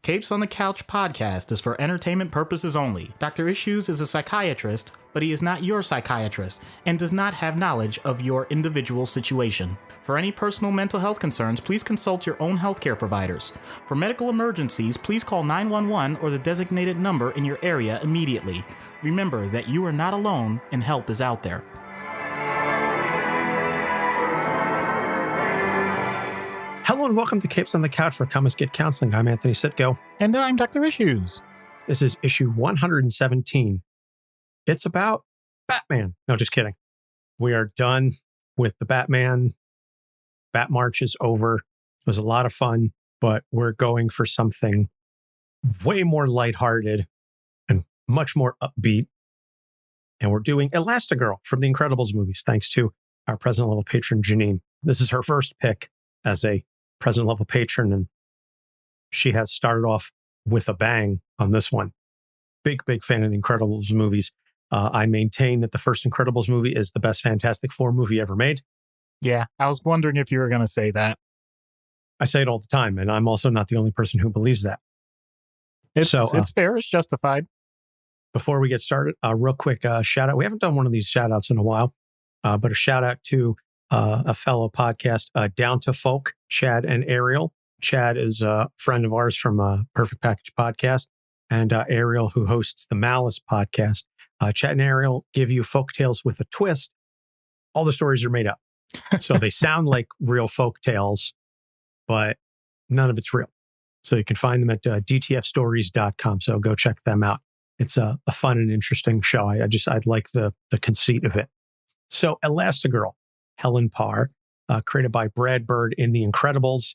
Capes on the Couch podcast is for entertainment purposes only. Dr. Issues is a psychiatrist, but he is not your psychiatrist and does not have knowledge of your individual situation. For any personal mental health concerns, please consult your own healthcare providers. For medical emergencies, please call 911 or the designated number in your area immediately. Remember that you are not alone and help is out there. Hello and welcome to Capes on the Couch, where comics get counseling. I'm Anthony Sitko. And I'm Dr. Issues. This is issue 117. It's about Batman. No, just kidding. We are done with the Batman. Bat March is over. It was a lot of fun, but we're going for something way more lighthearted and much more upbeat. And we're doing Elastigirl from the Incredibles movies, thanks to our present level patron, Janine. This is her first pick as a present level patron, and she has started off with a bang on this one. Big fan of the Incredibles movies. I maintain that the first Incredibles movie is the best Fantastic Four movie ever made. Yeah, I was wondering if you were going to say that. I say it all the time, and I'm also not the only person who believes that. It's fair, it's justified. Before we get started, a real quick shout out. We haven't done one of these shout outs in a while, but a shout out to a fellow podcast, Down to Folk, Chad and Ariel. Chad is a friend of ours from Perfect Package Podcast, and Ariel, who hosts the Malice Podcast. Chad and Ariel give you folk tales with a twist. All the stories are made up. So they sound like real folk tales, but none of it's real. So you can find them at dtfstories.com. So go check them out. It's a fun and interesting show. I like the conceit of it. So Elastigirl, Helen Parr, created by Brad Bird in The Incredibles,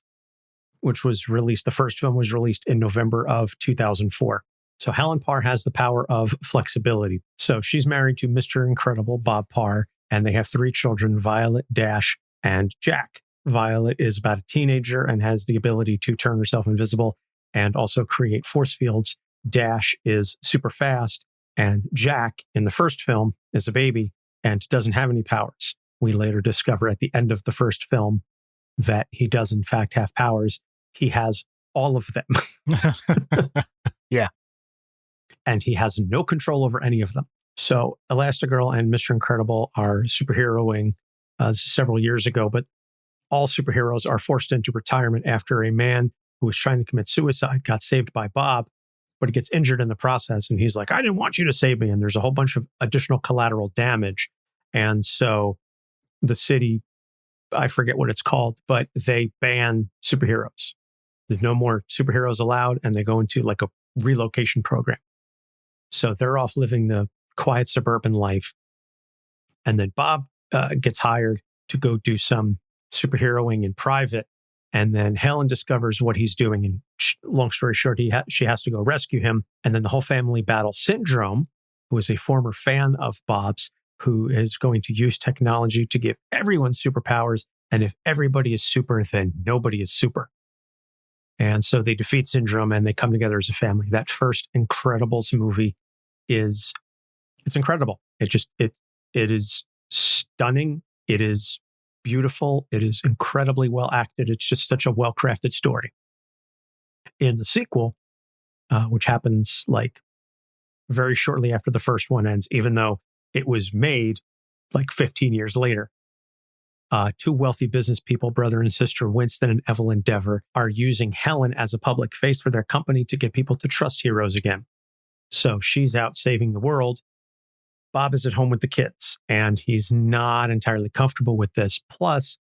which was released, the first film was released in November of 2004. So Helen Parr has the power of flexibility. So she's married to Mr. Incredible, Bob Parr, and they have 3 children, Violet, Dash, and Jack. Violet is about a teenager and has the ability to turn herself invisible and also create force fields. Dash is super fast, and Jack, in the first film, is a baby and doesn't have any powers. We later discover at the end of the first film that he does in fact have powers. He has all of them. Yeah. And he has no control over any of them. So Elastigirl and Mr. Incredible are superheroing several years ago, but all superheroes are forced into retirement after a man who was trying to commit suicide got saved by Bob, but he gets injured in the process. And he's like, I didn't want you to save me. And there's a whole bunch of additional collateral damage. And so the city, I forget what it's called, but they ban superheroes. There's no more superheroes allowed, and they go into like a relocation program. So they're off living the quiet suburban life. And then Bob gets hired to go do some superheroing in private. And then Helen discovers what he's doing. And long story short, she has to go rescue him. And then the whole family battles Syndrome, who is a former fan of Bob's, who is going to use technology to give everyone superpowers. And if everybody is super, then nobody is super. And so they defeat Syndrome and they come together as a family. That first Incredibles movie it's incredible. It is stunning. It is beautiful. It is incredibly well acted. It's just such a well-crafted story. In the sequel, which happens like very shortly after the first one ends, even though it was made like 15 years later, 2 wealthy business people, brother and sister, Winston and Evelyn Deavor, are using Helen as a public face for their company to get people to trust heroes again. So she's out saving the world. Bob is at home with the kids, and he's not entirely comfortable with this. Plus,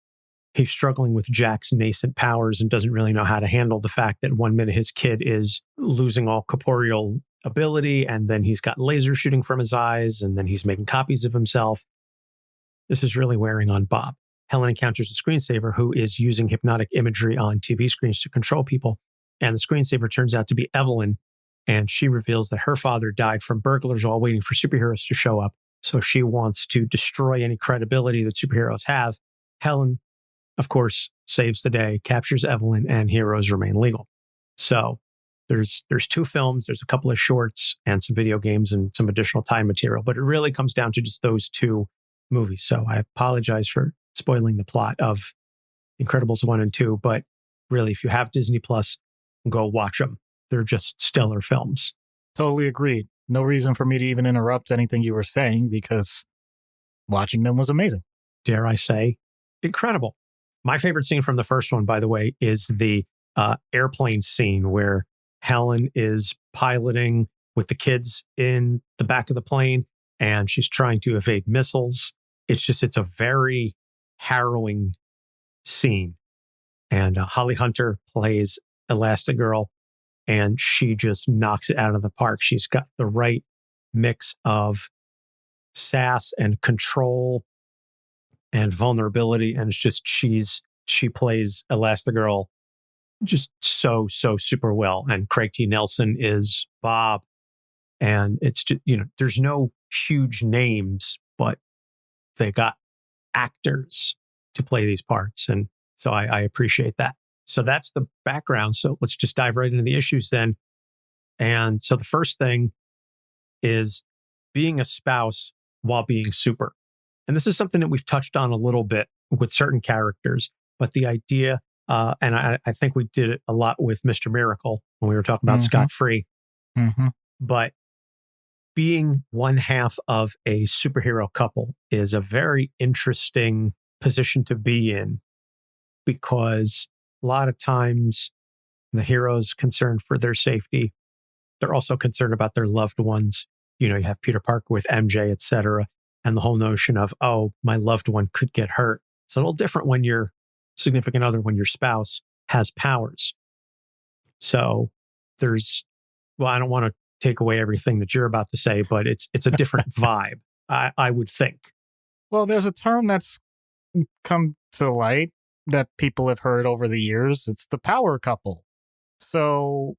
he's struggling with Jack's nascent powers and doesn't really know how to handle the fact that one minute his kid is losing all corporeal ability, and then he's got laser shooting from his eyes, and then he's making copies of himself. This is really wearing on Bob. Helen encounters a screensaver who is using hypnotic imagery on TV screens to control people, and the screensaver turns out to be Evelyn, and she reveals that her father died from burglars while waiting for superheroes to show up. So she wants to destroy any credibility that superheroes have. Helen, of course, saves the day, captures Evelyn, and heroes remain legal. So there's 2 films, there's a couple of shorts and some video games and some additional time material, but it really comes down to just those 2 movies. So I apologize for spoiling the plot of Incredibles 1 and 2, but really, if you have Disney Plus, go watch them. they're just stellar films. Totally agreed. No reason for me to even interrupt anything you were saying because watching them was amazing. Dare I say, incredible. My favorite scene from the first one, by the way, is the airplane scene where Helen is piloting with the kids in the back of the plane and she's trying to evade missiles. It's a very harrowing scene. And Holly Hunter plays Elastigirl and she just knocks it out of the park. She's got the right mix of sass and control and vulnerability. And it's just, she plays Elastigirl just so super well. And Craig T. Nelson is Bob. And it's just, there's no huge names, but they got actors to play these parts. And so I appreciate that. So that's the background. So let's just dive right into the issues then. And so the first thing is being a spouse while being super. And this is something that we've touched on a little bit with certain characters, but the idea, and I think we did it a lot with Mr. Miracle when we were talking about Scott Free, but being one half of a superhero couple is a very interesting position to be in because a lot of times the hero's concerned for their safety. They're also concerned about their loved ones. You have Peter Parker with MJ, et cetera. And the whole notion of, oh, my loved one could get hurt. It's a little different when your significant other, when your spouse has powers. So I don't want to take away everything that you're about to say, but it's a different vibe, I would think. Well, there's a term that's come to light that people have heard over the years. It's the power couple. So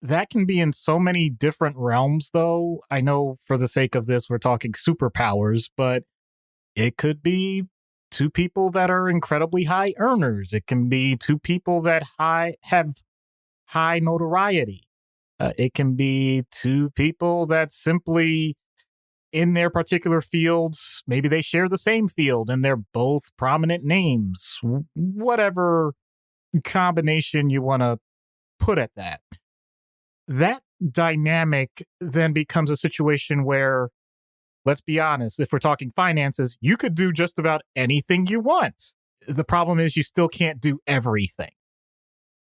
that can be in so many different realms, though. I know for the sake of this, we're talking superpowers, but it could be two people that are incredibly high earners. It can be two people that have high notoriety. It can be two people that simply in their particular fields, maybe they share the same field and they're both prominent names, whatever combination you want to put at that. That dynamic then becomes a situation where, let's be honest, if we're talking finances, you could do just about anything you want. The problem is you still can't do everything.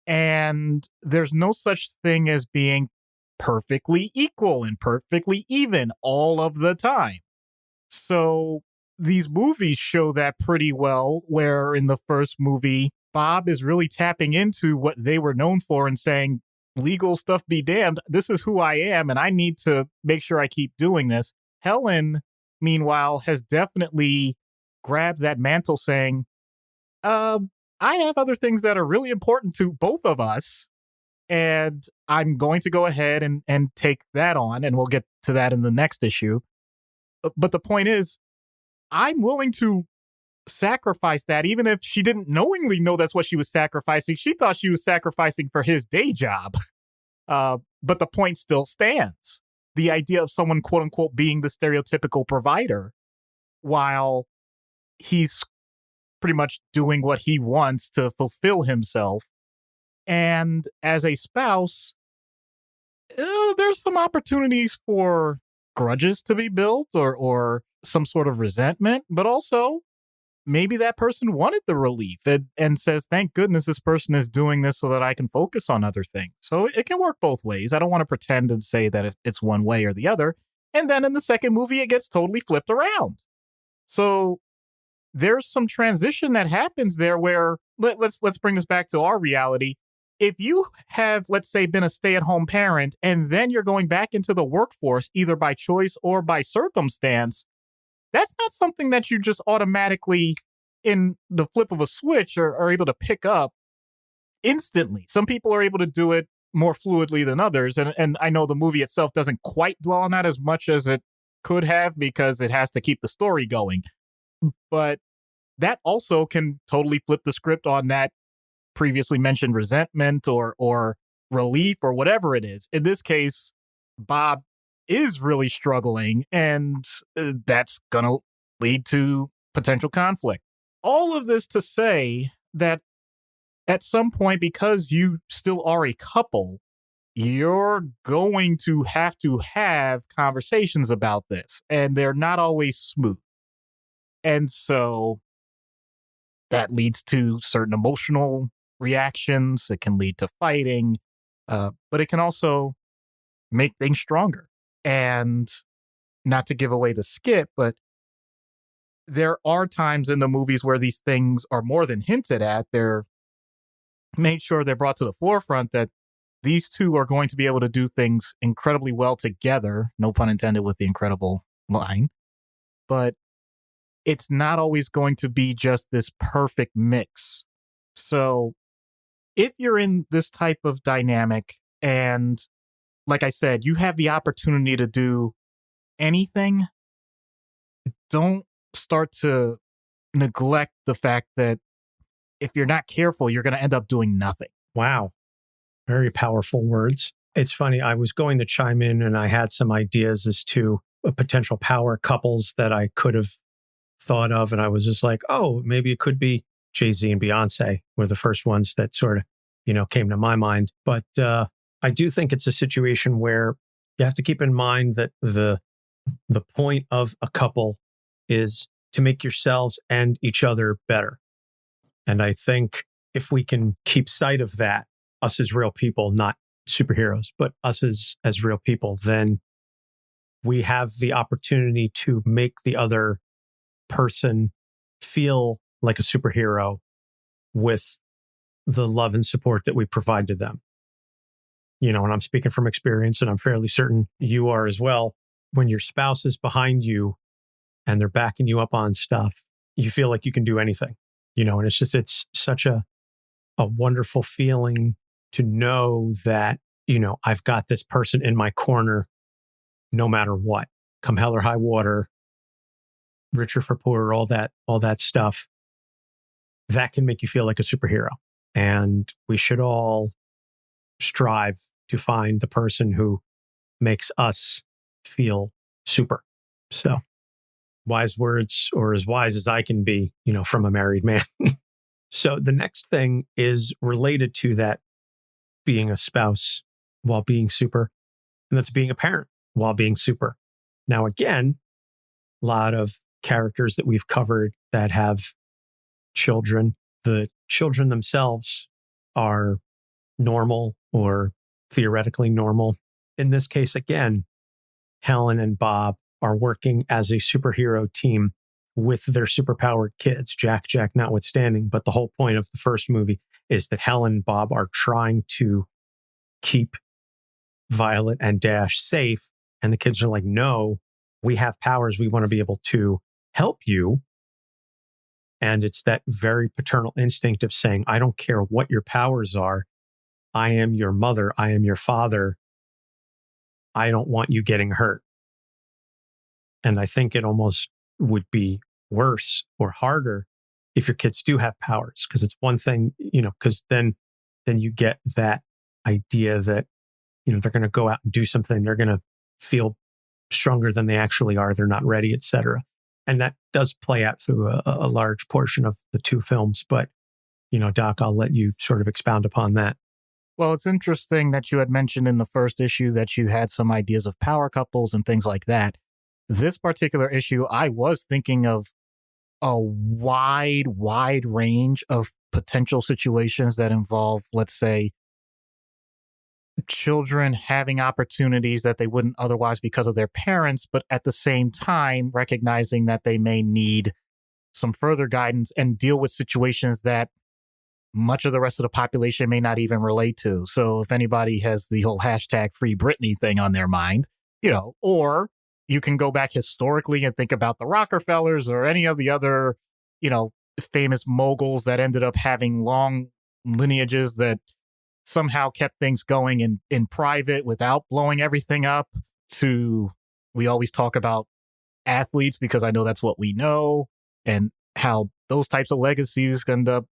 And there's no such thing as being perfectly equal and perfectly even all of the time. So these movies show that pretty well, where in the first movie, Bob is really tapping into what they were known for and saying, legal stuff be damned, this is who I am, and I need to make sure I keep doing this. Helen, meanwhile, has definitely grabbed that mantle saying, I have other things that are really important to both of us, and I'm going to go ahead and take that on, and we'll get to that in the next issue. But the point is, I'm willing to sacrifice that, even if she didn't knowingly know that's what she was sacrificing. She thought she was sacrificing for his day job. But the point still stands. The idea of someone, quote unquote, being the stereotypical provider while he's pretty much doing what he wants to fulfill himself. And as a spouse, there's some opportunities for grudges to be built or some sort of resentment, but also maybe that person wanted the relief and says, thank goodness this person is doing this so that I can focus on other things. So it can work both ways. I don't want to pretend and say that it's one way or the other. And then in the second movie, it gets totally flipped around. So there's some transition that happens there where let's bring this back to our reality. If you have, let's say, been a stay-at-home parent and then you're going back into the workforce, either by choice or by circumstance, that's not something that you just automatically, in the flip of a switch, are able to pick up instantly. Some people are able to do it more fluidly than others. And I know the movie itself doesn't quite dwell on that as much as it could have because it has to keep the story going. But that also can totally flip the script on that previously mentioned resentment or relief or whatever it is. In this case, Bob is really struggling, and that's going to lead to potential conflict. All of this to say that at some point, because you still are a couple, you're going to have conversations about this, and they're not always smooth. And so that leads to certain emotional reactions. It can lead to fighting, but it can also make things stronger. And not to give away the skit, but there are times in the movies where these things are more than hinted at. They're made sure they're brought to the forefront that these two are going to be able to do things incredibly well together. No pun intended with the incredible line. But it's not always going to be just this perfect mix. So if you're in this type of dynamic and, like I said, you have the opportunity to do anything, don't start to neglect the fact that if you're not careful, you're going to end up doing nothing. Wow. Very powerful words. It's funny. I was going to chime in and I had some ideas as to potential power couples that I could have thought of. And I was just like, oh, maybe it could be Jay-Z and Beyonce were the first ones that sort of, came to my mind. But I do think it's a situation where you have to keep in mind that the point of a couple is to make yourselves and each other better. And I think if we can keep sight of that, us as real people, not superheroes, but us as real people, then we have the opportunity to make the other person feel like a superhero with the love and support that we provide to them. And I'm speaking from experience, and I'm fairly certain you are as well. When your spouse is behind you and they're backing you up on stuff, you feel like you can do anything, and it's such a wonderful feeling to know that, I've got this person in my corner no matter what, come hell or high water, richer for poorer, all that stuff. That can make you feel like a superhero. And we should all strive to find the person who makes us feel super. So wise words, or as wise as I can be, from a married man. So the next thing is related to that, being a spouse while being super, and that's being a parent while being super. Now, again, a lot of characters that we've covered that have children, the children themselves are normal or theoretically normal. In this case, again, Helen and Bob are working as a superhero team with their superpowered kids, Jack notwithstanding. But the whole point of the first movie is that Helen and Bob are trying to keep Violet and Dash safe. And the kids are like, no, we have powers. We want to be able to help you. And it's that very paternal instinct of saying, I don't care what your powers are. I am your mother. I am your father. I don't want you getting hurt. And I think it almost would be worse or harder if your kids do have powers, because it's one thing, because then you get that idea that, they're going to go out and do something. They're going to feel stronger than they actually are. They're not ready, etc. And that does play out through a large portion of the two films. But, Doc, I'll let you sort of expound upon that. Well, it's interesting that you had mentioned in the first issue that you had some ideas of power couples and things like that. This particular issue, I was thinking of a wide range of potential situations that involve, let's say, children having opportunities that they wouldn't otherwise because of their parents, but at the same time, recognizing that they may need some further guidance and deal with situations that much of the rest of the population may not even relate to. So if anybody has the whole hashtag Free Britney thing on their mind, or you can go back historically and think about the Rockefellers or any of the other, famous moguls that ended up having long lineages that somehow kept things going in private without blowing everything up. To, we always talk about athletes because I know that's what we know, and how those types of legacies end up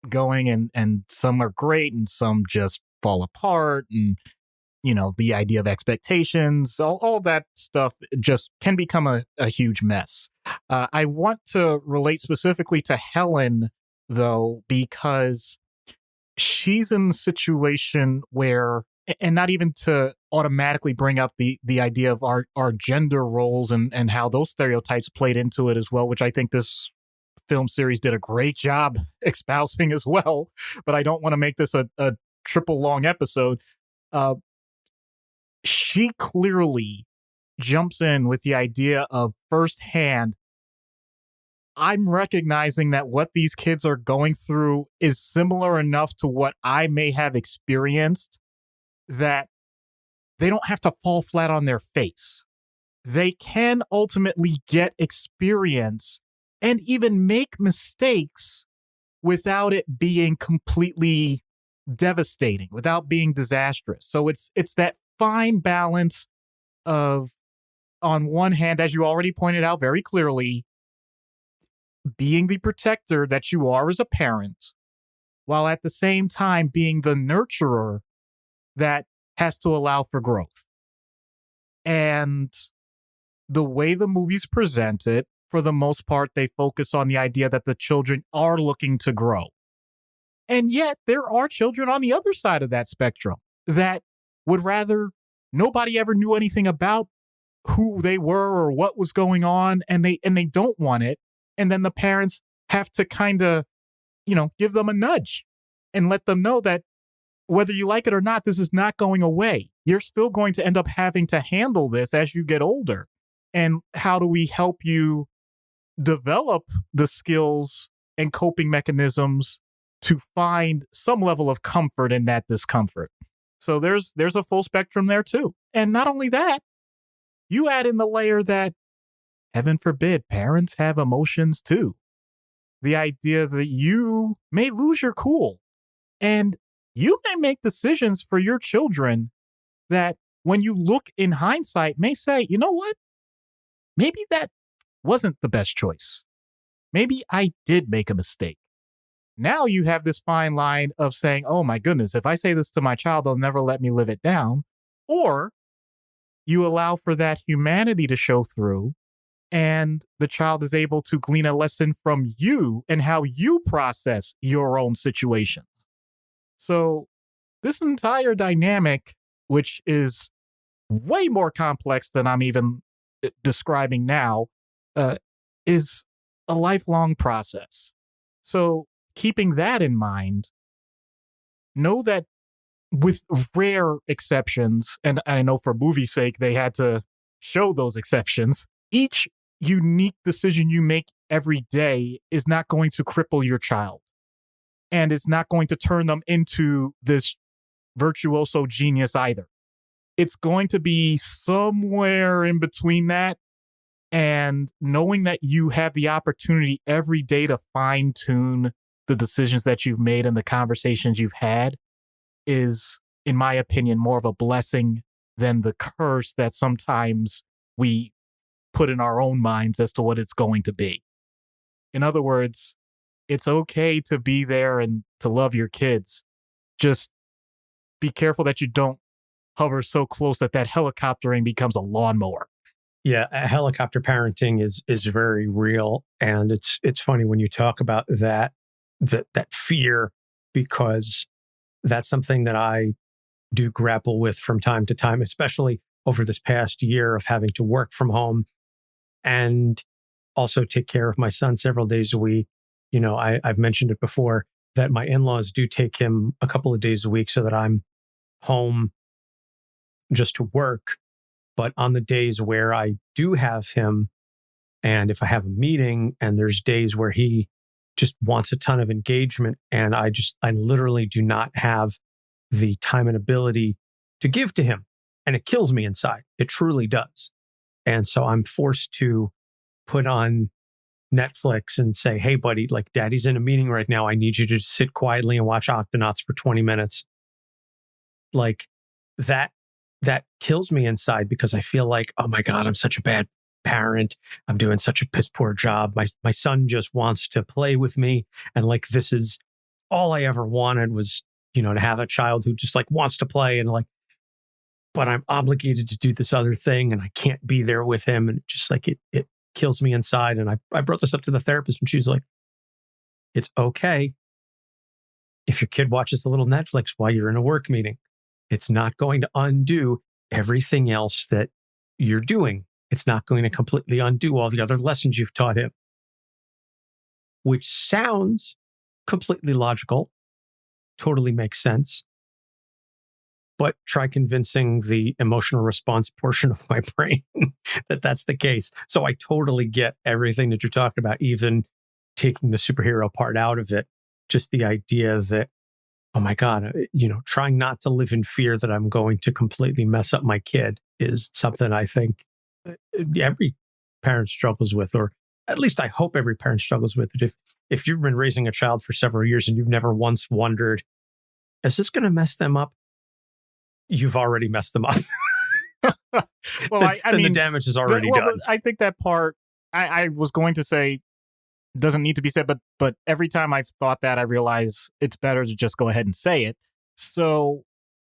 going, and some are great and some just fall apart, and the idea of expectations, all that stuff just can become a huge mess. I want to relate specifically to Helen, though, because she's in a situation where and not even to automatically bring up the idea of our gender roles and how those stereotypes played into it as well, which I think this film series did a great job espousing as well. But I don't want to make this a triple long episode. She clearly jumps in with the idea of firsthand, I'm recognizing that what these kids are going through is similar enough to what I may have experienced that they don't have to fall flat on their face. They can ultimately get experience and even make mistakes without it being completely devastating, without being disastrous. So it's that fine balance of, on one hand, as you already pointed out very clearly, being the protector that you are as a parent, while at the same time being the nurturer that has to allow for growth. And the way the movies present it, for the most part, they focus on the idea that the children are looking to grow. And yet there are children on the other side of that spectrum that would rather nobody ever knew anything about who they were or what was going on, and they don't want it. And then the parents have to kind of, give them a nudge and let them know that whether you like it or not, this is not going away. You're still going to end up having to handle this as you get older. And how do we help you develop the skills and coping mechanisms to find some level of comfort in that discomfort? So there's a full spectrum there too. And not only that, you add in the layer that, heaven forbid, parents have emotions too. The idea that you may lose your cool and you may make decisions for your children that when you look in hindsight may say, you know what? Maybe that wasn't the best choice. Maybe I did make a mistake. Now you have this fine line of saying, oh my goodness, if I say this to my child, they'll never let me live it down. Or you allow for that humanity to show through, and the child is able to glean a lesson from you and how you process your own situations. So this entire dynamic, which is way more complex than I'm even describing now, is a lifelong process. So keeping that in mind, know that with rare exceptions, and I know for movie's sake, they had to show those exceptions, each unique decision you make every day is not going to cripple your child. And it's not going to turn them into this virtuoso genius either. It's going to be somewhere in between that. And knowing that you have the opportunity every day to fine tune the decisions that you've made and the conversations you've had is, in my opinion, more of a blessing than the curse that sometimes we put in our own minds as to what it's going to be. In other words, it's okay to be there and to love your kids. Just be careful that you don't hover so close that helicoptering becomes a lawnmower. Yeah, helicopter parenting is very real. And it's funny when you talk about that fear, because that's something that I do grapple with from time to time, especially over this past year of having to work from home and also take care of my son several days a week. I've mentioned it before that my in-laws do take him a couple of days a week so that I'm home just to work. But on the days where I do have him, and if I have a meeting and there's days where he just wants a ton of engagement and I literally do not have the time and ability to give to him, and it kills me inside. It truly does. And so I'm forced to put on Netflix and say, hey, buddy, like daddy's in a meeting right now. I need you to sit quietly and watch Octonauts for 20 minutes. Like that kills me inside, because I feel like, oh my God, I'm such a bad parent. I'm doing such a piss poor job. My son just wants to play with me. And like, this is all I ever wanted was, to have a child who just like wants to play, and like, but I'm obligated to do this other thing and I can't be there with him. And just like, it kills me inside. And I brought this up to the therapist and she's like, it's okay if your kid watches a little Netflix while you're in a work meeting. It's not going to undo everything else that you're doing. It's not going to completely undo all the other lessons you've taught him, which sounds completely logical, totally makes sense. But try convincing the emotional response portion of my brain that that's the case. So I totally get everything that you're talking about, even taking the superhero part out of it. Just the idea that, oh my God, trying not to live in fear that I'm going to completely mess up my kid is something I think every parent struggles with, or at least I hope every parent struggles with it. If you've been raising a child for several years and you've never once wondered, is this going to mess them up? You've already messed them up. Well, I mean, the damage is already done. I think that part, I was going to say, doesn't need to be said, but every time I've thought that, I realize it's better to just go ahead and say it. So,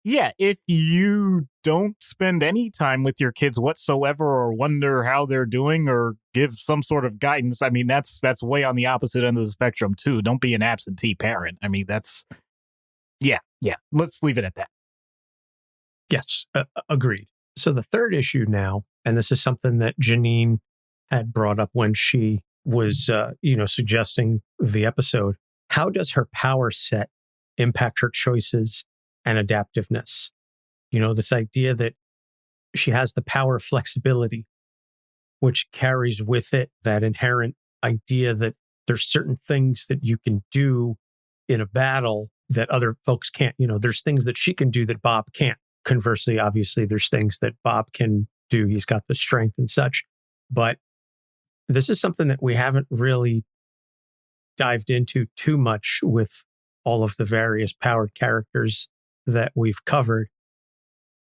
yeah, if you don't spend any time with your kids whatsoever, or wonder how they're doing, or give some sort of guidance, I mean, that's way on the opposite end of the spectrum too. Don't be an absentee parent. I mean, yeah. Let's leave it at that. Yes, agreed. So the third issue now, and this is something that Janine had brought up when she was, suggesting the episode. How does her power set impact her choices and adaptiveness? This idea that she has the power of flexibility, which carries with it that inherent idea that there's certain things that you can do in a battle that other folks can't. There's things that she can do that Bob can't. Conversely, obviously, there's things that Bob can do. He's got the strength and such. But this is something that we haven't really dived into too much with all of the various powered characters that we've covered,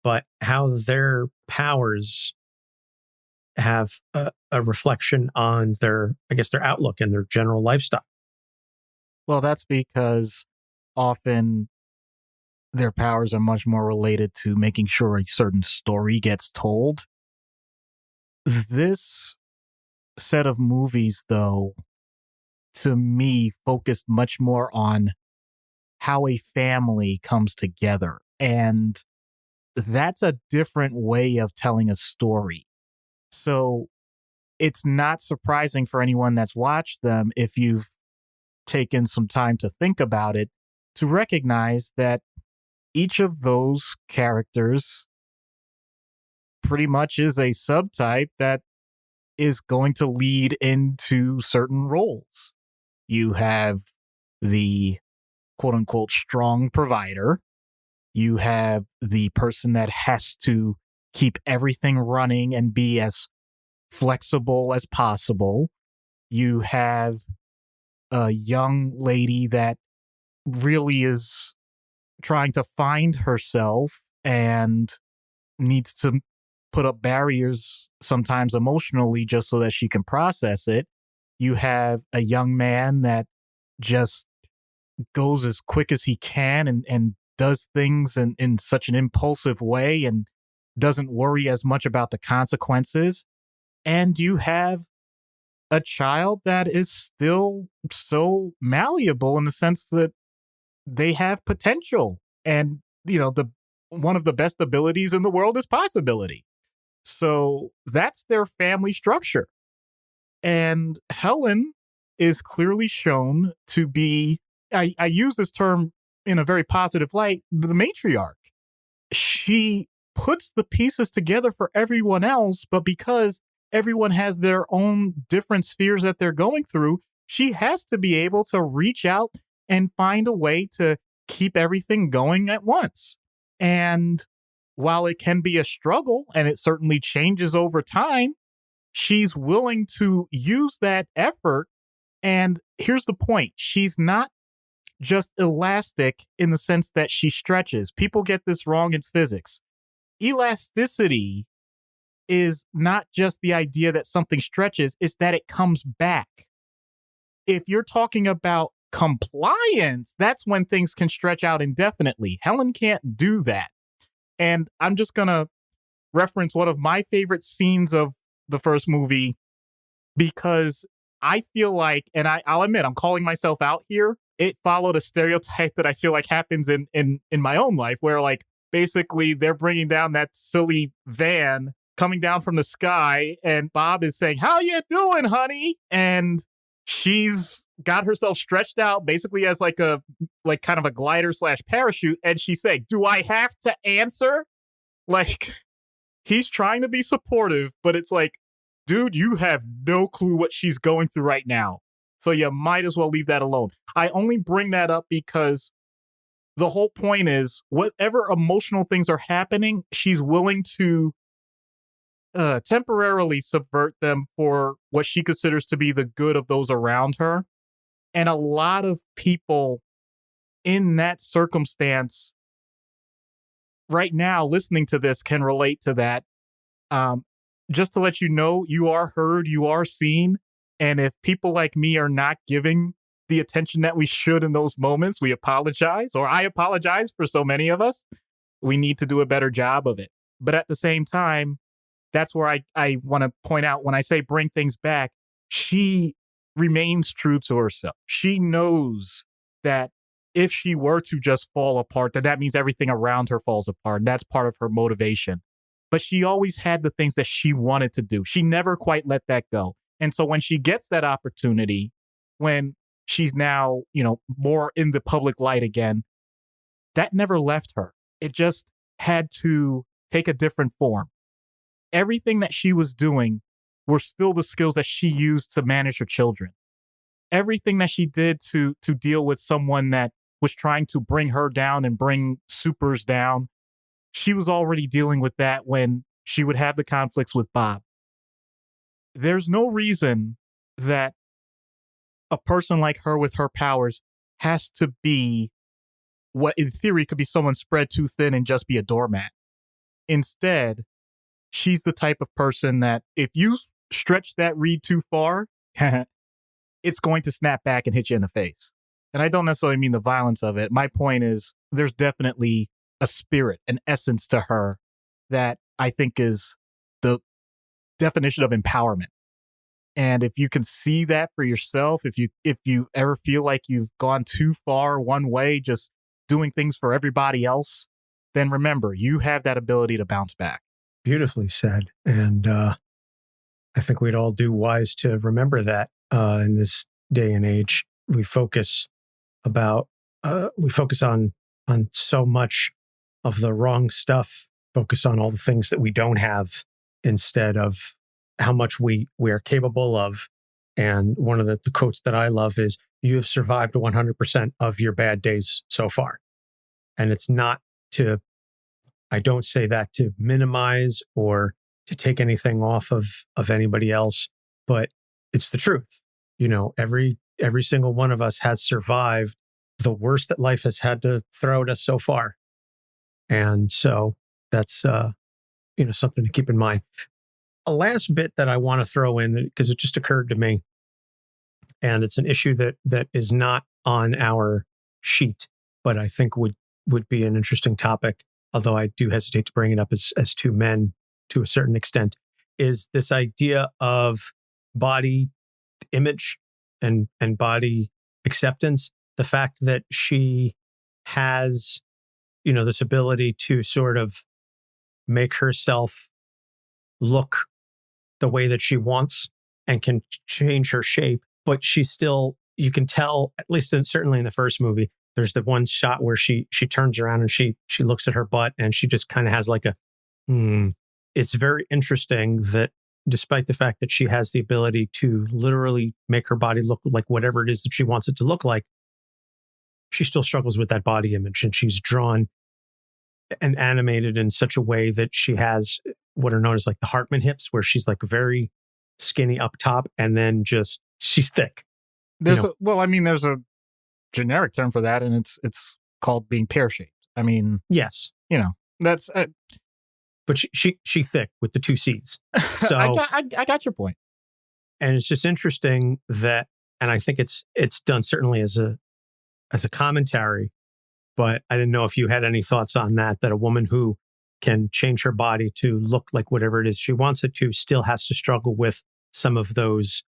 but how their powers have a reflection on their outlook and their general lifestyle. Well, that's because often their powers are much more related to making sure a certain story gets told. This set of movies, though, to me, focused much more on how a family comes together. And that's a different way of telling a story. So it's not surprising for anyone that's watched them, if you've taken some time to think about it, to recognize that each of those characters pretty much is a subtype that is going to lead into certain roles. You have the quote unquote strong provider. You have the person that has to keep everything running and be as flexible as possible. You have a young lady that really is trying to find herself and needs to put up barriers, sometimes emotionally, just so that she can process it. You have a young man that just goes as quick as he can and does things in such an impulsive way and doesn't worry as much about the consequences. And you have a child that is still so malleable in the sense that they have potential. And, one of the best abilities in the world is possibility. So that's their family structure. And Helen is clearly shown to be, I use this term in a very positive light, the matriarch. She puts the pieces together for everyone else, but because everyone has their own different spheres that they're going through, she has to be able to reach out and find a way to keep everything going at once. And while it can be a struggle, and it certainly changes over time, she's willing to use that effort. And here's the point. She's not just elastic in the sense that she stretches. People get this wrong in physics. Elasticity is not just the idea that something stretches, it's that it comes back. If you're talking about compliance, that's when things can stretch out indefinitely. Helen can't do that. And I'm just going to reference one of my favorite scenes of the first movie, because I feel like, and I'll admit, I'm calling myself out here, it followed a stereotype that I feel like happens in my own life, where like basically they're bringing down that silly van coming down from the sky, and Bob is saying, "How you doing, honey?" And she's got herself stretched out basically as like kind of a glider / parachute, and she's saying, "Do I have to answer?" Like, he's trying to be supportive, but it's like, dude, you have no clue what she's going through right now. So you might as well leave that alone. I only bring that up because the whole point is whatever emotional things are happening, she's willing to temporarily subvert them for what she considers to be the good of those around her. And a lot of people in that circumstance right now listening to this can relate to that. Just to let you know, you are heard, you are seen. And if people like me are not giving the attention that we should in those moments, we apologize, or I apologize for so many of us. We need to do a better job of it. But at the same time, that's where I want to point out when I say bring things back, she remains true to herself. She knows that if she were to just fall apart, that means everything around her falls apart. That's part of her motivation. But she always had the things that she wanted to do. She never quite let that go. And so when she gets that opportunity, when she's now, more in the public light again, that never left her. It just had to take a different form. Everything that she was doing were still the skills that she used to manage her children. Everything that she did to deal with someone that was trying to bring her down and bring supers down, she was already dealing with that when she would have the conflicts with Bob. There's no reason that a person like her with her powers has to be what in theory could be someone spread too thin and just be a doormat. Instead, she's the type of person that if you stretch that reed too far, it's going to snap back and hit you in the face. And I don't necessarily mean the violence of it. My point is there's definitely a spirit, an essence to her that I think is the definition of empowerment. And if you can see that for yourself, if you ever feel like you've gone too far one way, just doing things for everybody else, then remember, you have that ability to bounce back. Beautifully said. And I think we'd all do wise to remember that in this day and age. We focus on so much of the wrong stuff, focus on all the things that we don't have instead of how much we are capable of. And one of the quotes that I love is, you have survived 100% of your bad days so far. And it's not I don't say that to minimize or to take anything off of anybody else, but it's the truth. Every single one of us has survived the worst that life has had to throw at us so far. And so that's, something to keep in mind. A last bit that I want to throw in, because it just occurred to me, and it's an issue that is not on our sheet, but I think would be an interesting topic, although I do hesitate to bring it up as two men to a certain extent, is this idea of body image and body acceptance. The fact that she has, this ability to sort of make herself look the way that she wants and can change her shape, but she's still, you can tell, at least certainly in the first movie, there's the one shot where she turns around and she looks at her butt and she just kind of has like It's very interesting that despite the fact that she has the ability to literally make her body look like whatever it is that she wants it to look like, she still struggles with that body image, and she's drawn and animated in such a way that she has what are known as like the Hartman hips, where she's like very skinny up top and then just she's thick. There's a generic term for that, and it's called being pear-shaped. I mean, yes, that's but she thick with the two C's. So I got your point. And it's just interesting that, and I think it's done certainly as a commentary, but I didn't know if you had any thoughts on that a woman who can change her body to look like whatever it is she wants it to still has to struggle with some of those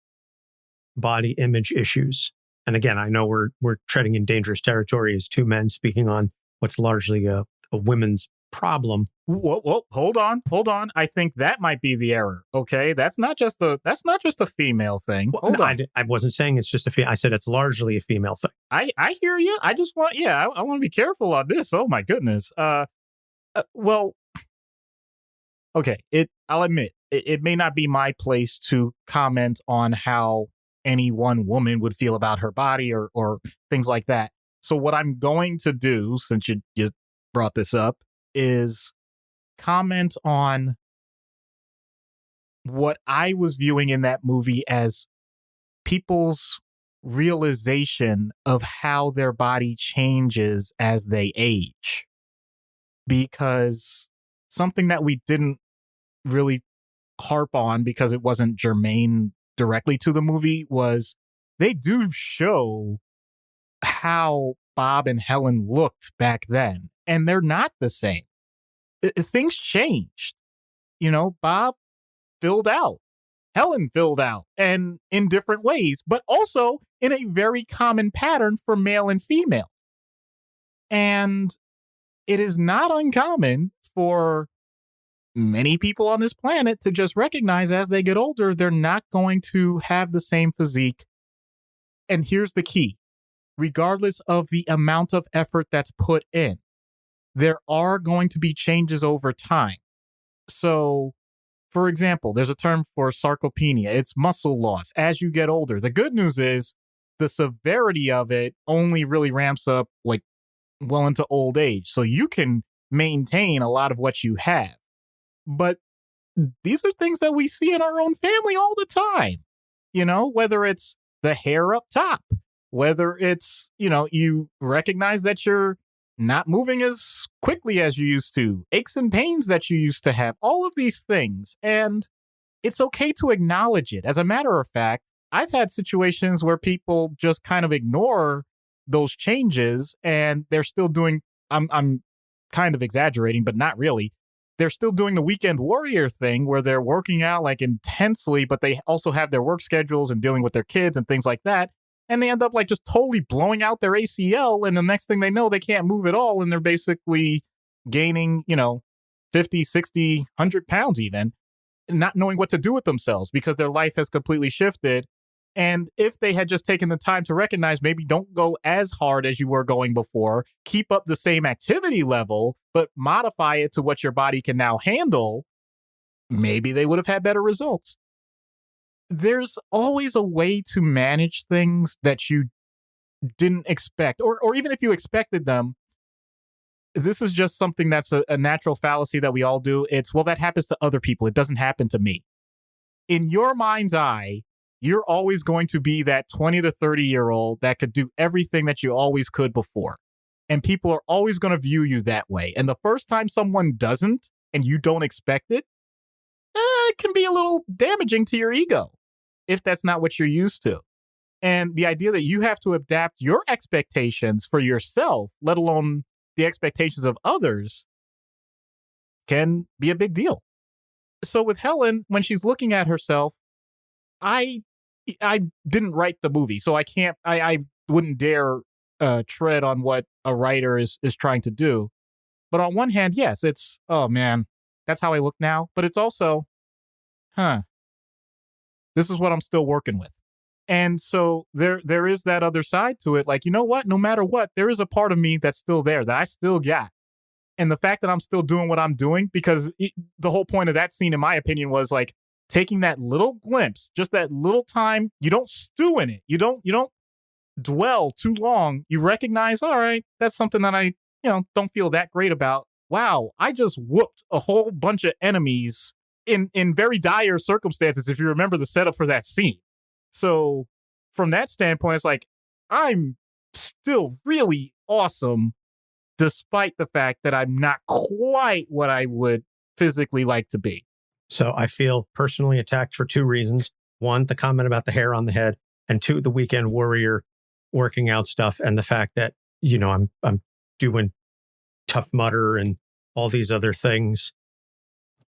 body image issues. And again, I know we're treading in dangerous territory as two men speaking on what's largely a women's problem. Whoa, hold on. I think that might be the error. Okay, that's not just a female thing. Well, Hold no, on. I wasn't saying it's just a female. I said it's largely a female thing. I hear you. I just want, I want to be careful on this. Oh my goodness. Well, okay. I'll admit it may not be my place to comment on how any one woman would feel about her body or things like that. So what I'm going to do, since you brought this up, is comment on what I was viewing in that movie as people's realization of how their body changes as they age. Because something that we didn't really harp on because it wasn't germane directly to the movie was they do show how Bob and Helen looked back then, and they're not the same. Things changed. Bob filled out, Helen filled out, and in different ways, but also in a very common pattern for male and female. And it is not uncommon for many people on this planet to just recognize as they get older, they're not going to have the same physique. And here's the key. Regardless of the amount of effort that's put in, there are going to be changes over time. So, for example, there's a term for sarcopenia. It's muscle loss as you get older. The good news is the severity of it only really ramps up like well into old age. So you can maintain a lot of what you have. But these are things that we see in our own family all the time. Whether it's the hair up top, whether it's, you recognize that you're not moving as quickly as you used to, aches and pains that you used to have, all of these things. And it's okay to acknowledge it. As a matter of fact, I've had situations where people just kind of ignore those changes and they're still doing, I'm kind of exaggerating, but not really. They're still doing the weekend warrior thing where they're working out like intensely, but they also have their work schedules and dealing with their kids and things like that. And they end up like just totally blowing out their ACL. And the next thing they know, they can't move at all. And they're basically gaining, 50, 60, 100 pounds even, not knowing what to do with themselves because their life has completely shifted. And if they had just taken the time to recognize, maybe don't go as hard as you were going before, keep up the same activity level, but modify it to what your body can now handle, maybe they would have had better results. There's always a way to manage things that you didn't expect, or even if you expected them. This is just something that's a natural fallacy that we all do. It's, well, that happens to other people. It doesn't happen to me. In your mind's eye, you're always going to be that 20 to 30-year-old that could do everything that you always could before. And people are always going to view you that way. And the first time someone doesn't, and you don't expect it, it can be a little damaging to your ego if that's not what you're used to. And the idea that you have to adapt your expectations for yourself, let alone the expectations of others, can be a big deal. So with Helen, when she's looking at herself, I didn't write the movie, so I wouldn't dare tread on what a writer is trying to do. But on one hand, yes, it's, oh man, that's how I look now. But it's also, this is what I'm still working with. And so there is that other side to it. Like, you know what? No matter what, there is a part of me that's still there that I still got. And the fact that I'm still doing what I'm doing, because the whole point of that scene, in my opinion, was like taking that little glimpse, just that little time. You don't stew in it. You don't dwell too long. You recognize, all right, that's something that I, don't feel that great about. Wow, I just whooped a whole bunch of enemies in very dire circumstances, if you remember the setup for that scene. So from that standpoint, it's like, I'm still really awesome, despite the fact that I'm not quite what I would physically like to be. So I feel personally attacked for two reasons. One, the comment about the hair on the head, and two, the weekend warrior working out stuff and the fact that, I'm doing Tough Mudder and all these other things.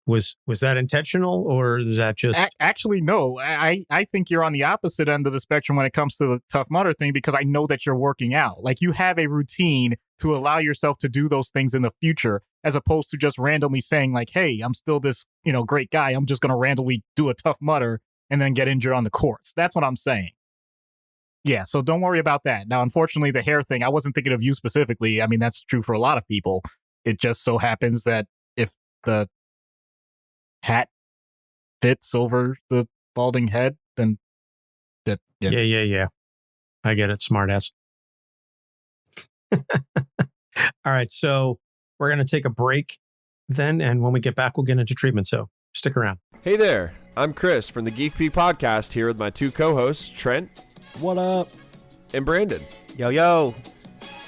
Was that intentional, or is that just... Actually, no. I think you're on the opposite end of the spectrum when it comes to the Tough Mudder thing, because I know that you're working out. Like, you have a routine to allow yourself to do those things in the future. as opposed to just randomly saying like, hey, I'm still this, great guy. I'm just going to randomly do a tough mutter and then get injured on the course. That's what I'm saying. Yeah, so don't worry about that. Now, unfortunately, the hair thing, I wasn't thinking of you specifically. I mean, that's true for a lot of people. It just so happens that if the hat fits over the balding head, then that. Yeah. I get it, smartass. All right, so we're going to take a break then, and when we get back, we'll get into treatment, so stick around. Hey there, I'm Chris from the Geek Peak podcast here with my two co-hosts, Trent. What up? And Brandon. Yo.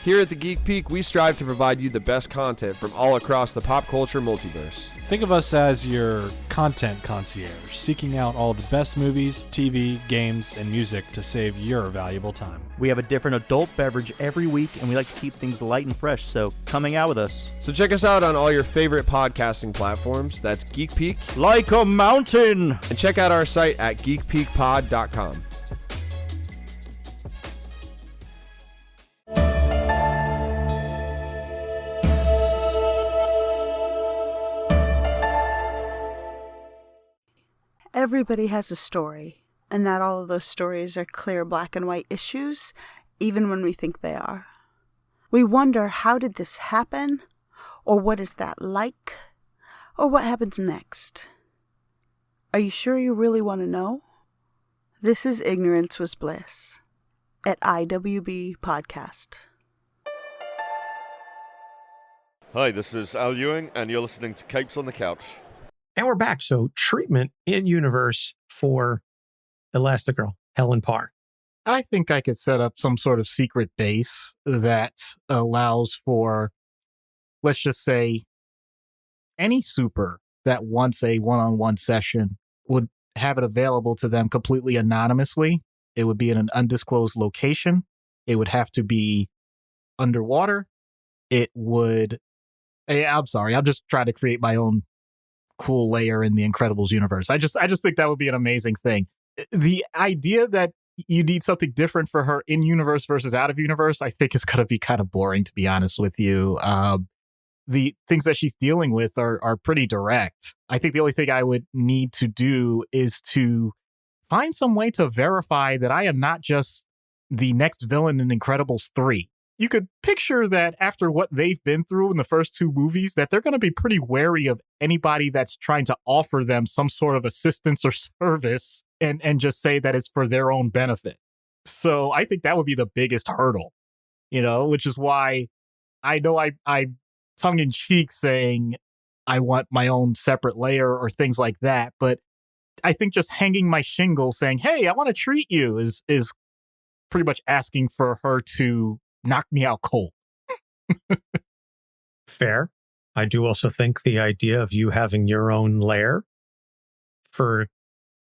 Here at the Geek Peak, we strive to provide you the best content from all across the pop culture multiverse. Think of us as your content concierge, seeking out all the best movies, TV, games, and music to save your valuable time. We have a different adult beverage every week, and we like to keep things light and fresh, so come hang out with us. So check us out on all your favorite podcasting platforms. That's Geek Peak. Like a mountain! And check out our site at geekpeakpod.com. Everybody has a story, and not all of those stories are clear black and white issues, even when we think they are. We wonder, how did this happen? Or what is that like? Or what happens next? Are you sure you really want to know? This is Ignorance Was Bliss at IWB Podcast. Hi, this is Al Ewing, and you're listening to Capes on the Couch. And we're back. So treatment in universe for Elastigirl, Helen Parr. I think I could set up some sort of secret base that allows for, let's just say, any super that wants a one-on-one session would have it available to them completely anonymously. It would be in an undisclosed location. It would have to be underwater. I'm sorry. I'll just try to create my own cool layer in the Incredibles universe. I just think that would be an amazing thing. The idea that you need something different for her in universe versus out of universe, I think is going to be kind of boring, to be honest with you. The things that she's dealing with are pretty direct. I think the only thing I would need to do is to find some way to verify that I am not just the next villain in Incredibles 3. You could picture that after what they've been through in the first two movies, that they're going to be pretty wary of anybody that's trying to offer them some sort of assistance or service and just say that it's for their own benefit. So I think that would be the biggest hurdle, which is why I know I tongue in cheek saying I want my own separate layer or things like that. But I think just hanging my shingle saying, hey, I want to treat you is pretty much asking for her to knock me out cold. Fair. I do also think the idea of you having your own lair for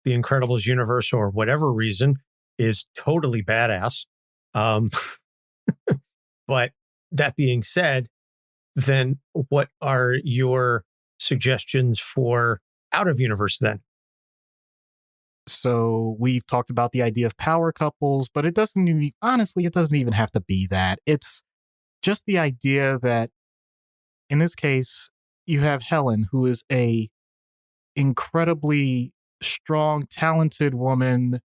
the Incredibles universe or whatever reason is totally badass. But that being said, then what are your suggestions for out of universe then? So we've talked about the idea of power couples, but it doesn't even have to be that. It's just the idea that in this case, you have Helen, who is a incredibly strong, talented woman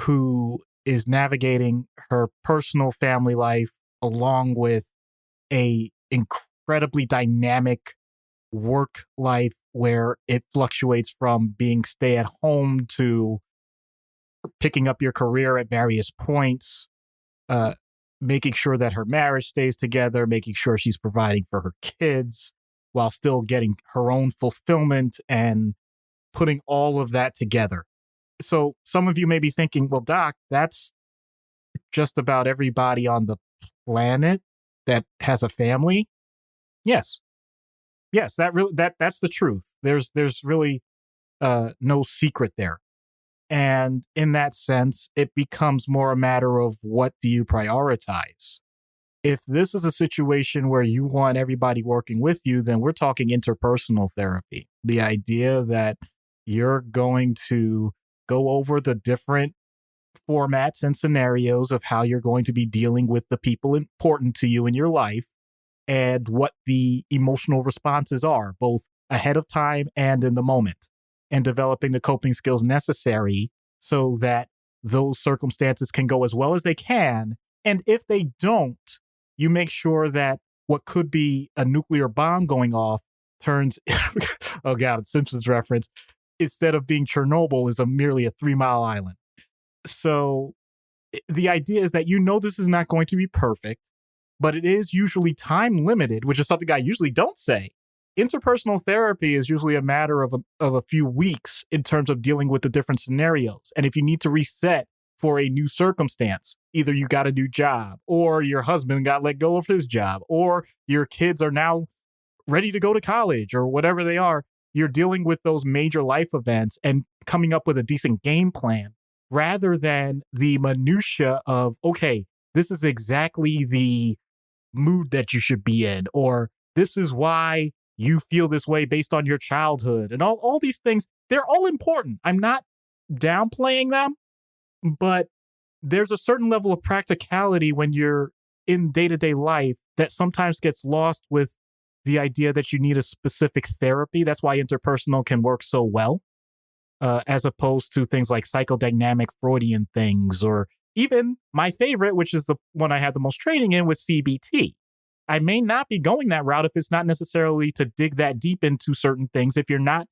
who is navigating her personal family life along with a incredibly dynamic work life where it fluctuates from being stay at home to picking up your career at various points, making sure that her marriage stays together, making sure she's providing for her kids while still getting her own fulfillment and putting all of that together. So some of you may be thinking, well, Doc, that's just about everybody on the planet that has a family. Yes, that's the truth. There's really no secret there. And in that sense, it becomes more a matter of what do you prioritize? If this is a situation where you want everybody working with you, then we're talking interpersonal therapy. The idea that you're going to go over the different formats and scenarios of how you're going to be dealing with the people important to you in your life and what the emotional responses are, both ahead of time and in the moment, and developing the coping skills necessary so that those circumstances can go as well as they can. And if they don't, you make sure that what could be a nuclear bomb going off turns, oh God, Simpsons reference, instead of being Chernobyl, is merely a 3-mile island. So the idea is that this is not going to be perfect, but it is usually time limited, which is something I usually don't say. Interpersonal therapy is usually a matter of a few weeks in terms of dealing with the different scenarios. And if you need to reset for a new circumstance, either you got a new job, or your husband got let go of his job, or your kids are now ready to go to college, or whatever they are, you're dealing with those major life events and coming up with a decent game plan rather than the minutia of, okay, this is exactly the mood that you should be in, or this is why you feel this way based on your childhood, and all these things. They're all important. I'm not downplaying them, but there's a certain level of practicality when you're in day-to-day life that sometimes gets lost with the idea that you need a specific therapy. That's why interpersonal can work so well, as opposed to things like psychodynamic Freudian things, or even my favorite, which is the one I had the most training in, with CBT. I may not be going that route if it's not necessarily to dig that deep into certain things. If you're not,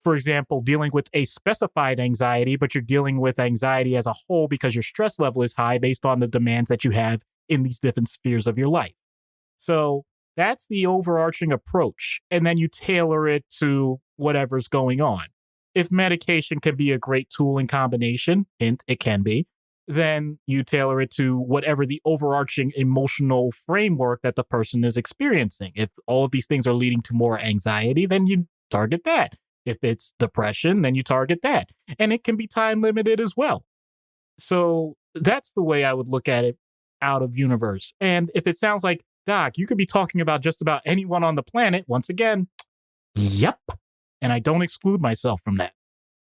for example, dealing with a specified anxiety, but you're dealing with anxiety as a whole because your stress level is high based on the demands that you have in these different spheres of your life. So that's the overarching approach. And then you tailor it to whatever's going on. If medication can be a great tool in combination, hint, it can be, then you tailor it to whatever the overarching emotional framework that the person is experiencing. If all of these things are leading to more anxiety, then you target that. If it's depression, then you target that. And it can be time limited as well. So that's the way I would look at it out of universe. And if it sounds like, Doc, you could be talking about just about anyone on the planet, once again, yep. And I don't exclude myself from that.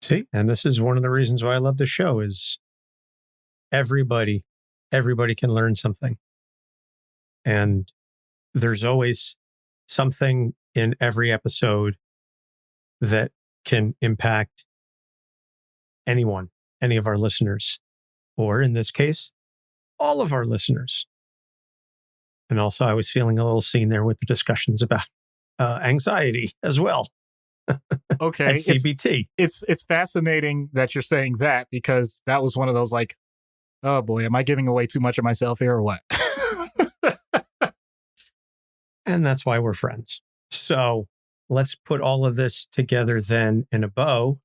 See, and this is one of the reasons why I love the show is everybody can learn something. And there's always something in every episode that can impact anyone, any of our listeners, or in this case, all of our listeners. And also, I was feeling a little seen there with the discussions about anxiety as well. Okay. And CBT. It's fascinating that you're saying that, because that was one of those like, oh boy, am I giving away too much of myself here or what? And that's why we're friends. So let's put all of this together then in a bow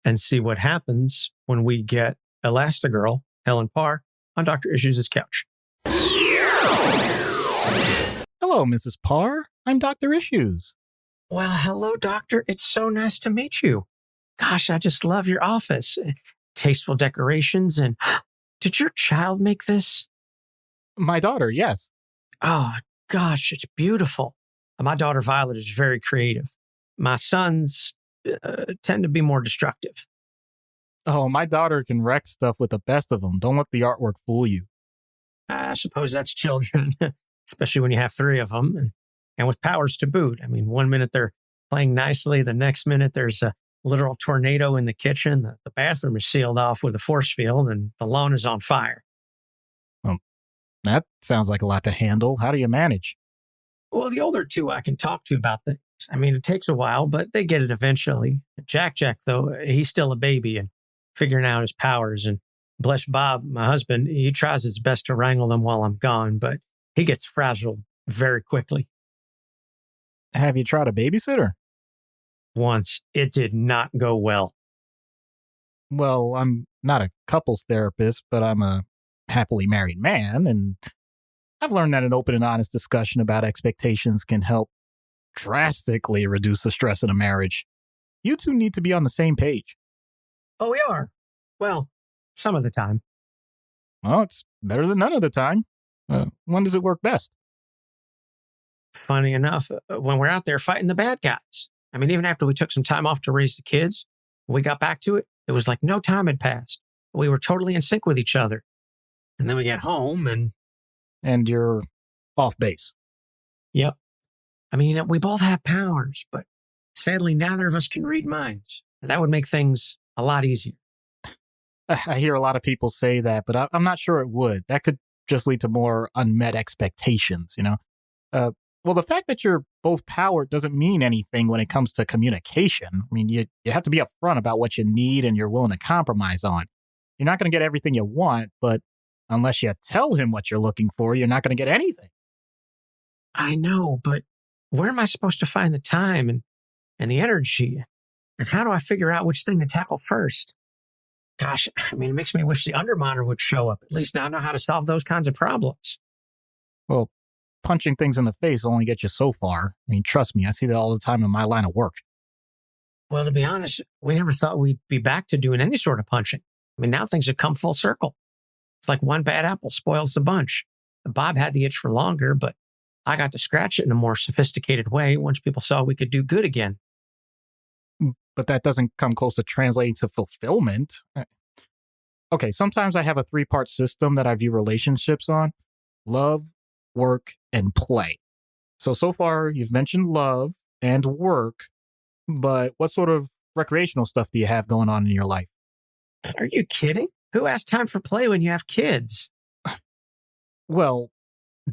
and see what happens when we get Elastigirl, Helen Parr, on Dr. Issues' couch. Hello, Mrs. Parr. I'm Dr. Issues. Well, hello, doctor. It's so nice to meet you. Gosh, I just love your office. Tasteful decorations. And did your child make this? My daughter, yes. Oh, gosh, it's beautiful. My daughter, Violet, is very creative. My sons tend to be more destructive. Oh, my daughter can wreck stuff with the best of them. Don't let the artwork fool you. I suppose that's children, especially when you have 3 of them. And with powers to boot. I mean, one minute they're playing nicely. The next minute there's a literal tornado in the kitchen. The bathroom is sealed off with a force field and the lawn is on fire. That sounds like a lot to handle. How do you manage? Well, the older 2 I can talk to about things. I mean, it takes a while, but they get it eventually. Jack, though, he's still a baby and figuring out his powers. And bless Bob, my husband, he tries his best to wrangle them while I'm gone, but he gets frazzled very quickly. Have you tried a babysitter? Once. It did not go well. Well, I'm not a couples therapist, but I'm a happily married man, and I've learned that an open and honest discussion about expectations can help drastically reduce the stress in a marriage. You 2 need to be on the same page. Oh, we are? Well, some of the time. Well, it's better than none of the time. When does it work best? Funny enough, when we're out there fighting the bad guys. I mean, even after we took some time off to raise the kids, when we got back to it, it was like no time had passed. We were totally in sync with each other. And then we get home and you're off base. Yep. I mean, we both have powers, but sadly, neither of us can read minds. That would make things a lot easier. I hear a lot of people say that, but I'm not sure it would. That could just lead to more unmet expectations, you know? Well, the fact that you're both powered doesn't mean anything when it comes to communication. I mean, you have to be upfront about what you need and you're willing to compromise on. You're not going to get everything you want, but unless you tell him what you're looking for, you're not going to get anything. I know, but where am I supposed to find the time and the energy? And how do I figure out which thing to tackle first? Gosh, I mean, it makes me wish the Underminer would show up. At least now I know how to solve those kinds of problems. Well, punching things in the face will only get you so far. I mean, trust me, I see that all the time in my line of work. Well, to be honest, we never thought we'd be back to doing any sort of punching. I mean, now things have come full circle. It's like one bad apple spoils the bunch. Bob had the itch for longer, but I got to scratch it in a more sophisticated way once people saw we could do good again. But that doesn't come close to translating to fulfillment. Okay, sometimes I have a 3-part system that I view relationships on: love, work, and play. So far, you've mentioned love and work, but what sort of recreational stuff do you have going on in your life? Are you kidding? Who has time for play when you have kids? Well,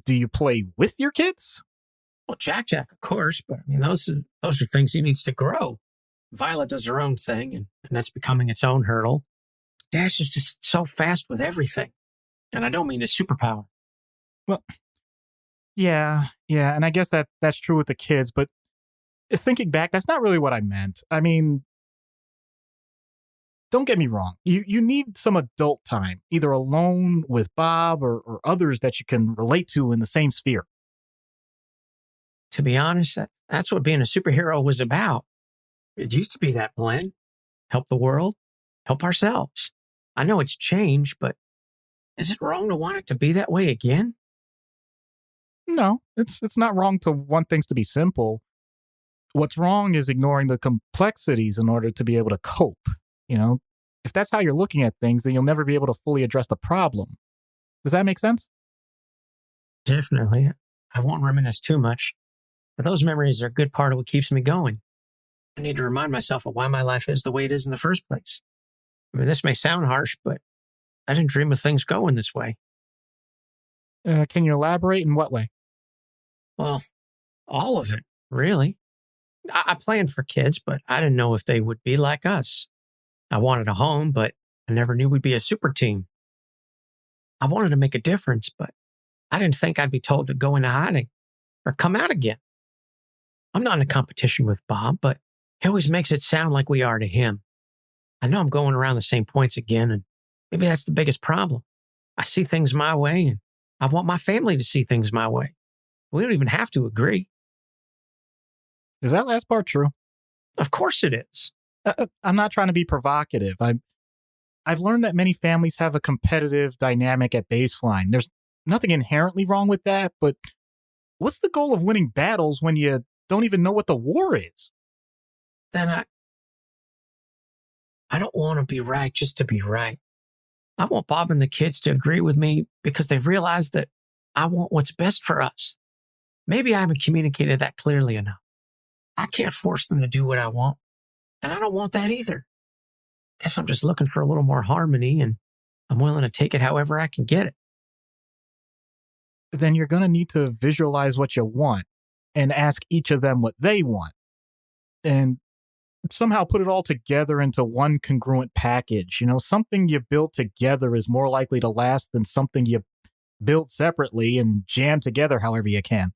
do you play with your kids? Well, Jack, of course, but I mean, those are things he needs to grow. Violet does her own thing, and that's becoming its own hurdle. Dash is just so fast with everything. And I don't mean his superpower. Well, yeah, and I guess that's true with the kids, but thinking back, that's not really what I meant. I mean, don't get me wrong. You need some adult time, either alone with Bob or others that you can relate to in the same sphere. To be honest, that's what being a superhero was about. It used to be that blend. Help the world, help ourselves. I know it's changed, but is it wrong to want it to be that way again? No, it's not wrong to want things to be simple. What's wrong is ignoring the complexities in order to be able to cope. You know, if that's how you're looking at things, then you'll never be able to fully address the problem. Does that make sense? Definitely. I won't reminisce too much, but those memories are a good part of what keeps me going. I need to remind myself of why my life is the way it is in the first place. I mean, this may sound harsh, but I didn't dream of things going this way. Can you elaborate in what way? Well, all of it, really. I planned for kids, but I didn't know if they would be like us. I wanted a home, but I never knew we'd be a super team. I wanted to make a difference, but I didn't think I'd be told to go into hiding or come out again. I'm not in a competition with Bob, but he always makes it sound like we are to him. I know I'm going around the same points again, and maybe that's the biggest problem. I see things my way, and I want my family to see things my way. We don't even have to agree. Is that last part true? Of course it is. I'm not trying to be provocative. I've learned that many families have a competitive dynamic at baseline. There's nothing inherently wrong with that, but what's the goal of winning battles when you don't even know what the war is? Then I don't want to be right just to be right. I want Bob and the kids to agree with me because they've realized that I want what's best for us. Maybe I haven't communicated that clearly enough. I can't force them to do what I want, and I don't want that either. Guess I'm just looking for a little more harmony, and I'm willing to take it however I can get it. Then you're going to need to visualize what you want and ask each of them what they want. And somehow put it all together into one congruent package. You know, something you built together is more likely to last than something you built separately and jammed together however you can.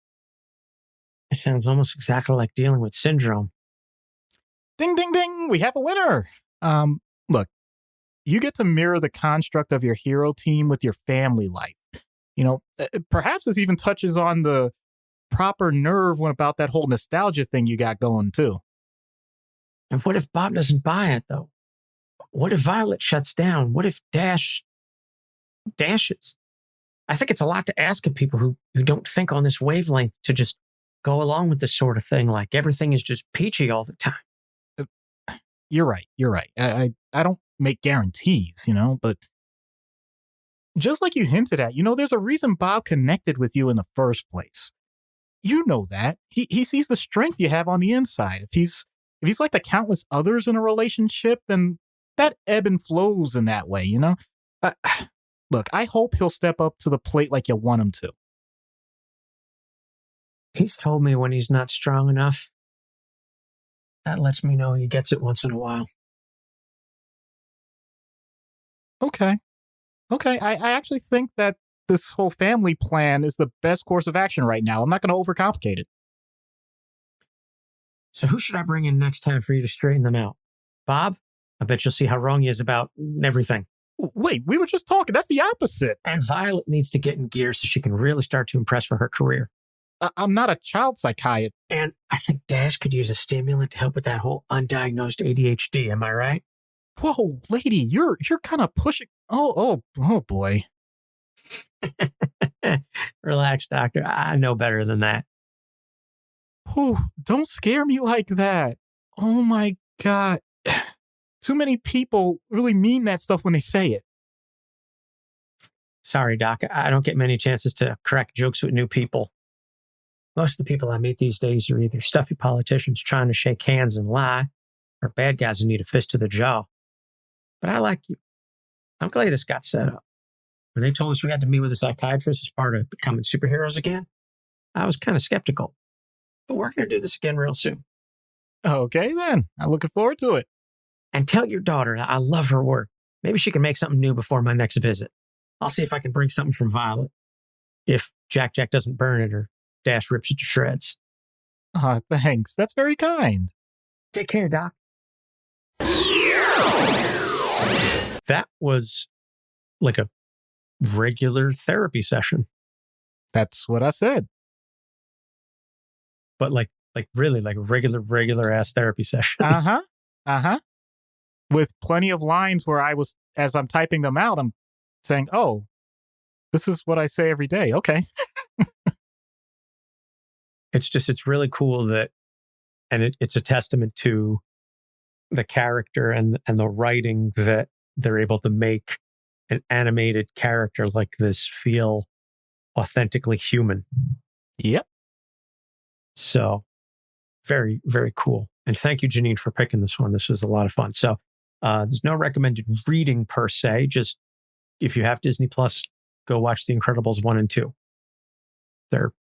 It sounds almost exactly like dealing with syndrome. Ding, ding, ding. We have a winner. Look, you get to mirror the construct of your hero team with your family life. You know, perhaps this even touches on the proper nerve about that whole nostalgia thing you got going too. And what if Bob doesn't buy it, though? What if Violet shuts down? What if Dash dashes? I think it's a lot to ask of people who don't think on this wavelength to just go along with this sort of thing, like everything is just peachy all the time. You're right. I don't make guarantees, you know, but just like you hinted at, you know, there's a reason Bob connected with you in the first place. You know that. He sees the strength you have on the inside. If he's like the countless others in a relationship, then that ebb and flows in that way, you know? Look, I hope he'll step up to the plate like you want him to. He's told me when he's not strong enough. That lets me know he gets it once in a while. Okay. I actually think that this whole family plan is the best course of action right now. I'm not going to overcomplicate it. So who should I bring in next time for you to straighten them out? Bob? I bet you'll see how wrong he is about everything. Wait, we were just talking. That's the opposite. And Violet needs to get in gear so she can really start to impress for her career. I'm not a child psychiatrist. And I think Dash could use a stimulant to help with that whole undiagnosed ADHD. Am I right? Whoa, lady, you're kind of pushing. Oh boy. Relax, doctor. I know better than that. Whew, don't scare me like that. Oh my God. Too many people really mean that stuff when they say it. Sorry, Doc. I don't get many chances to crack jokes with new people. Most of the people I meet these days are either stuffy politicians trying to shake hands and lie, or bad guys who need a fist to the jaw. But I like you. I'm glad this got set up. When they told us we had to meet with a psychiatrist as part of becoming superheroes again, I was kind of skeptical. But we're going to do this again real soon. Okay, then. I'm looking forward to it. And tell your daughter that I love her work. Maybe she can make something new before my next visit. I'll see if I can bring something from Violet. If Jack doesn't burn it or Dash rips it to shreds. Thanks. That's very kind. Take care, Doc. That was like a regular therapy session. That's what I said. But like really like regular ass therapy session. With plenty of lines where as I'm typing them out, I'm saying, oh, this is what I say every day. Okay. It's really cool that, and it's a testament to the character and the writing that they're able to make an animated character like this feel authentically human. Yep. So very, very cool. And thank you, Janine, for picking this one. This was a lot of fun. So there's no recommended reading per se. Just if you have Disney Plus, go watch The Incredibles 1 and 2. They're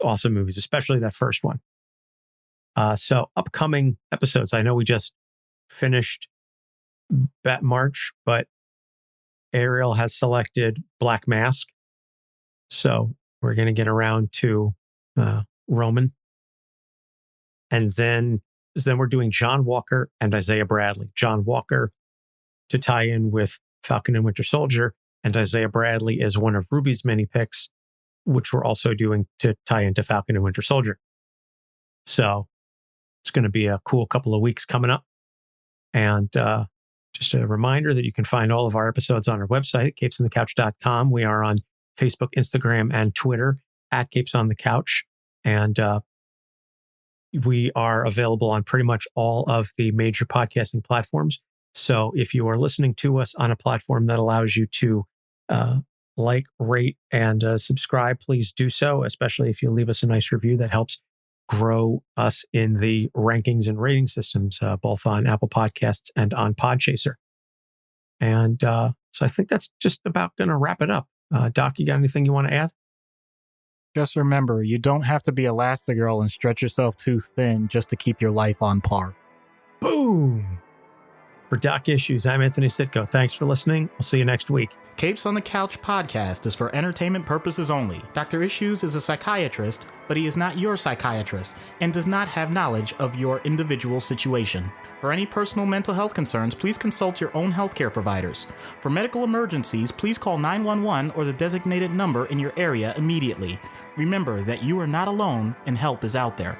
awesome movies, especially that first one. So upcoming episodes. I know we just finished March, but Ariel has selected Black Mask. So we're going to get around to Roman. And then we're doing John Walker and Isaiah Bradley. John Walker to tie in with Falcon and Winter Soldier, and Isaiah Bradley is one of Ruby's many picks, which we're also doing to tie into Falcon and Winter Soldier. So it's going to be a cool couple of weeks coming up. And just a reminder that you can find all of our episodes on our website at capesonthecouch.com. We are on Facebook, Instagram, and Twitter at Capes on the Couch. And we are available on pretty much all of the major podcasting platforms. So if you are listening to us on a platform that allows you to like, rate, and subscribe, please do so, especially if you leave us a nice review. That helps grow us in the rankings and rating systems, both on Apple Podcasts and on Podchaser. And so I think that's just about going to wrap it up. Doc, you got anything you want to add? Just remember, you don't have to be Elastigirl and stretch yourself too thin just to keep your life on par. Boom! For Doc Issues, I'm Anthony Sitko. Thanks for listening. We'll see you next week. Capes on the Couch podcast is for entertainment purposes only. Dr. Issues is a psychiatrist, but he is not your psychiatrist and does not have knowledge of your individual situation. For any personal mental health concerns, please consult your own healthcare providers. For medical emergencies, please call 911 or the designated number in your area immediately. Remember that you are not alone and help is out there.